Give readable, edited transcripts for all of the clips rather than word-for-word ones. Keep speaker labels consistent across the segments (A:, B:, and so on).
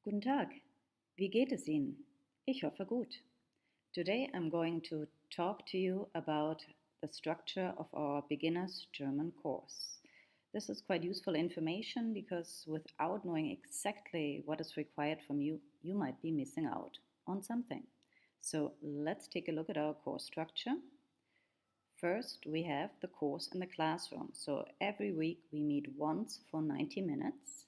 A: Guten Tag, wie geht es Ihnen? Ich hoffe gut. Today I'm going to talk to you about the structure of our beginner's German course. This is quite useful information because without knowing exactly what is required from you, you might be missing out on something. So let's take a look at our course structure. First, we have the course in the classroom. So every week we meet once for 90 minutes.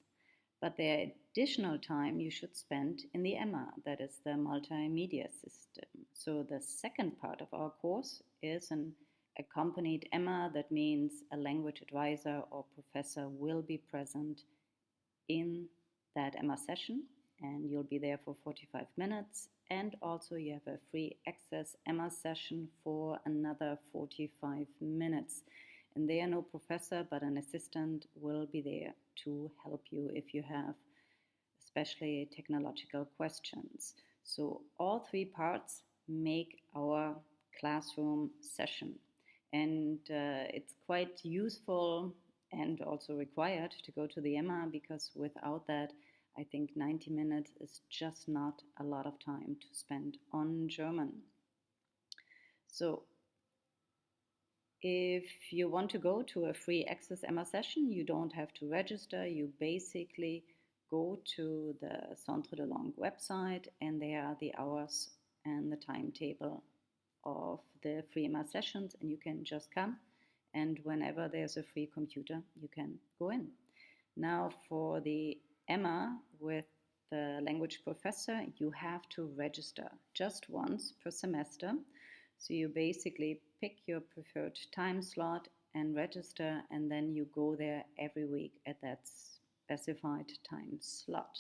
A: But the additional time you should spend in the EMMA, that is the multimedia system. So the second part of our course is an accompanied EMMA. That means a language advisor or professor will be present in that EMMA session, and you'll be there for 45 minutes. And also you have a free access EMMA session for another 45 minutes. And there no professor but an assistant will be there to help you if you have especially technological questions. So all three parts make our classroom session, and it's quite useful and also required to go to the EMMA, because without that I think 90 minutes is just not a lot of time to spend on German. So if you want to go to a free access EMMA session, you don't have to register. You basically go to the Centre de Langue website, and there are the hours and the timetable of the free EMMA sessions, and you can just come, and whenever there's a free computer, you can go in. Now for the EMMA with the language professor, you have to register just once per semester. So you basically pick your preferred time slot and register, and then you go there every week at that specified time slot.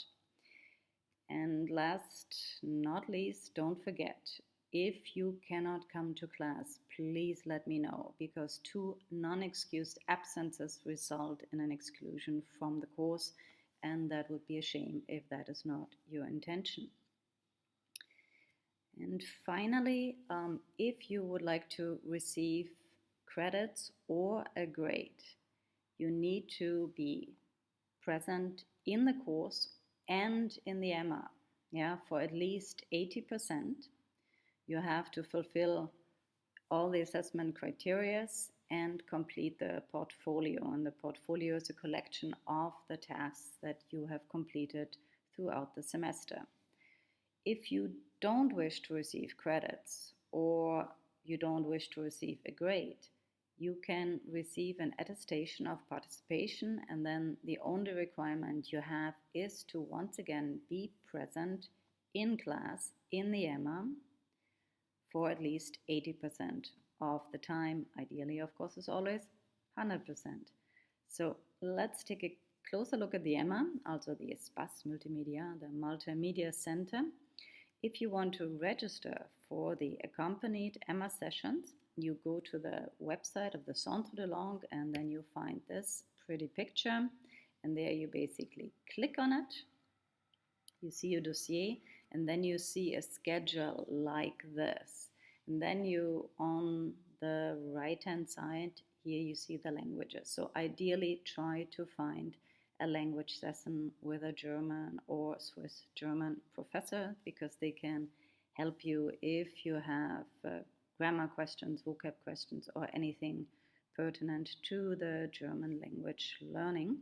A: And last not least, don't forget, if you cannot come to class, please let me know, because 2 non-excused absences result in an exclusion from the course, and that would be a shame if that is not your intention. And finally, if you would like to receive credits or a grade, you need to be present in the course and in the EMMA, for at least 80%. You have to fulfill all the assessment criteria and complete the portfolio. And the portfolio is a collection of the tasks that you have completed throughout the semester. If you don't wish to receive credits, or you don't wish to receive a grade, you can receive an attestation of participation, and then the only requirement you have is to once again be present in class in the EMMA for at least 80% of the time. Ideally, of course, is always 100%. So let's take a closer look at the EMMA, also the Espace Multimédia, the Multimedia Center. If you want to register for the accompanied EMMA sessions, you go to the website of the Centre de Langue, and then you find this pretty picture, and there you basically click on it. You see your dossier, and then you see a schedule like this. And then you, on the right-hand side, here you see the languages. So ideally try to find a language session with a German or Swiss German professor, because they can help you if you have grammar questions, vocab questions, or anything pertinent to the German language learning.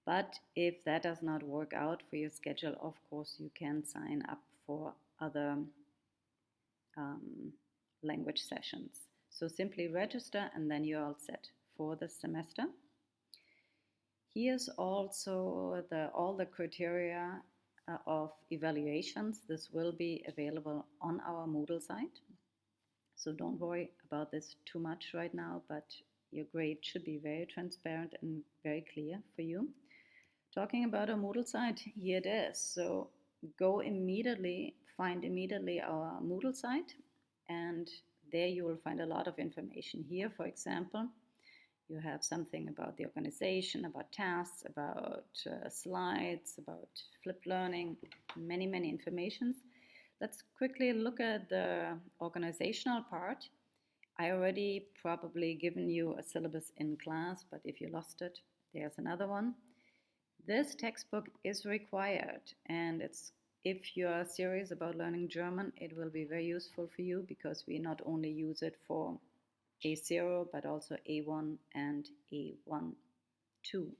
A: But if that does not work out for your schedule, of course, you can sign up for other language sessions. So simply register, and then you're all set for the semester. Here's also all the criteria of evaluations. This will be available on our Moodle site. So don't worry about this too much right now, but your grade should be very transparent and very clear for you. Talking about our Moodle site, here it is. So go immediately, find immediately our Moodle site, and there you will find a lot of information. Here, for example, you have something about the organization, about tasks, about slides, about flipped learning, many informations. Let's quickly look at the organizational part. I already probably given you a syllabus in class, but if you lost it, there's another one. This textbook is required, and if you are serious about learning German, it will be very useful for you because we not only use it for A0 but also A1 and A1 too.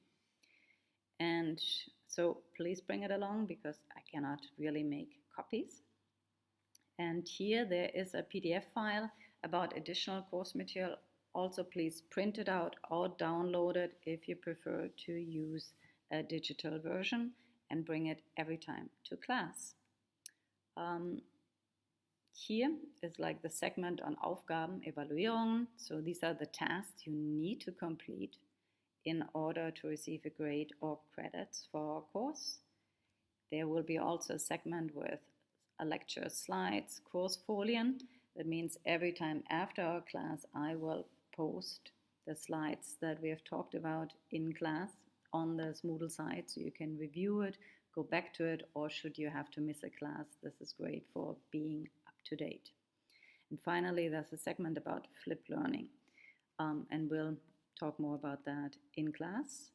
A: And so please bring it along because I cannot really make copies. And here there is a PDF file about additional course material. Also, please print it out or download it if you prefer to use a digital version and bring it every time to class. Here is like the segment on Aufgaben, Evaluierung. So these are the tasks you need to complete in order to receive a grade or credits for our course. There will be also a segment with a lecture slides, Kursfolien. That means every time after our class, I will post the slides that we have talked about in class on the Moodle site, so you can review it, go back to it, or should you have to miss a class, this is great for being up to date. And finally, there's a segment about flipped learning, and we'll talk more about that in class.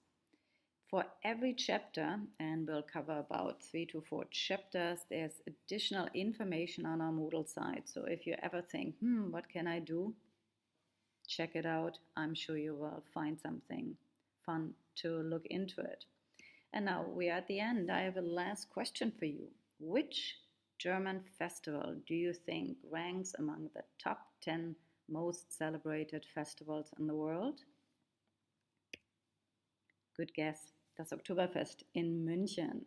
A: For every chapter, and we'll cover about 3 to 4 chapters, there's additional information on our Moodle site. So if you ever think, what can I do? Check it out. I'm sure you will find something fun to look into it. And now we are at the end. I have a last question for you. Which German festival do you think ranks among the top 10 most celebrated festivals in the world? Good guess. Das Oktoberfest in München.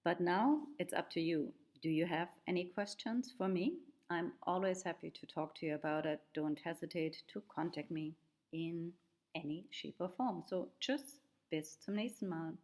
A: But now it's up to you. Do you have any questions for me? I'm always happy to talk to you about it. Don't hesitate to contact me in any shape or form. So tschüss, bis zum nächsten Mal.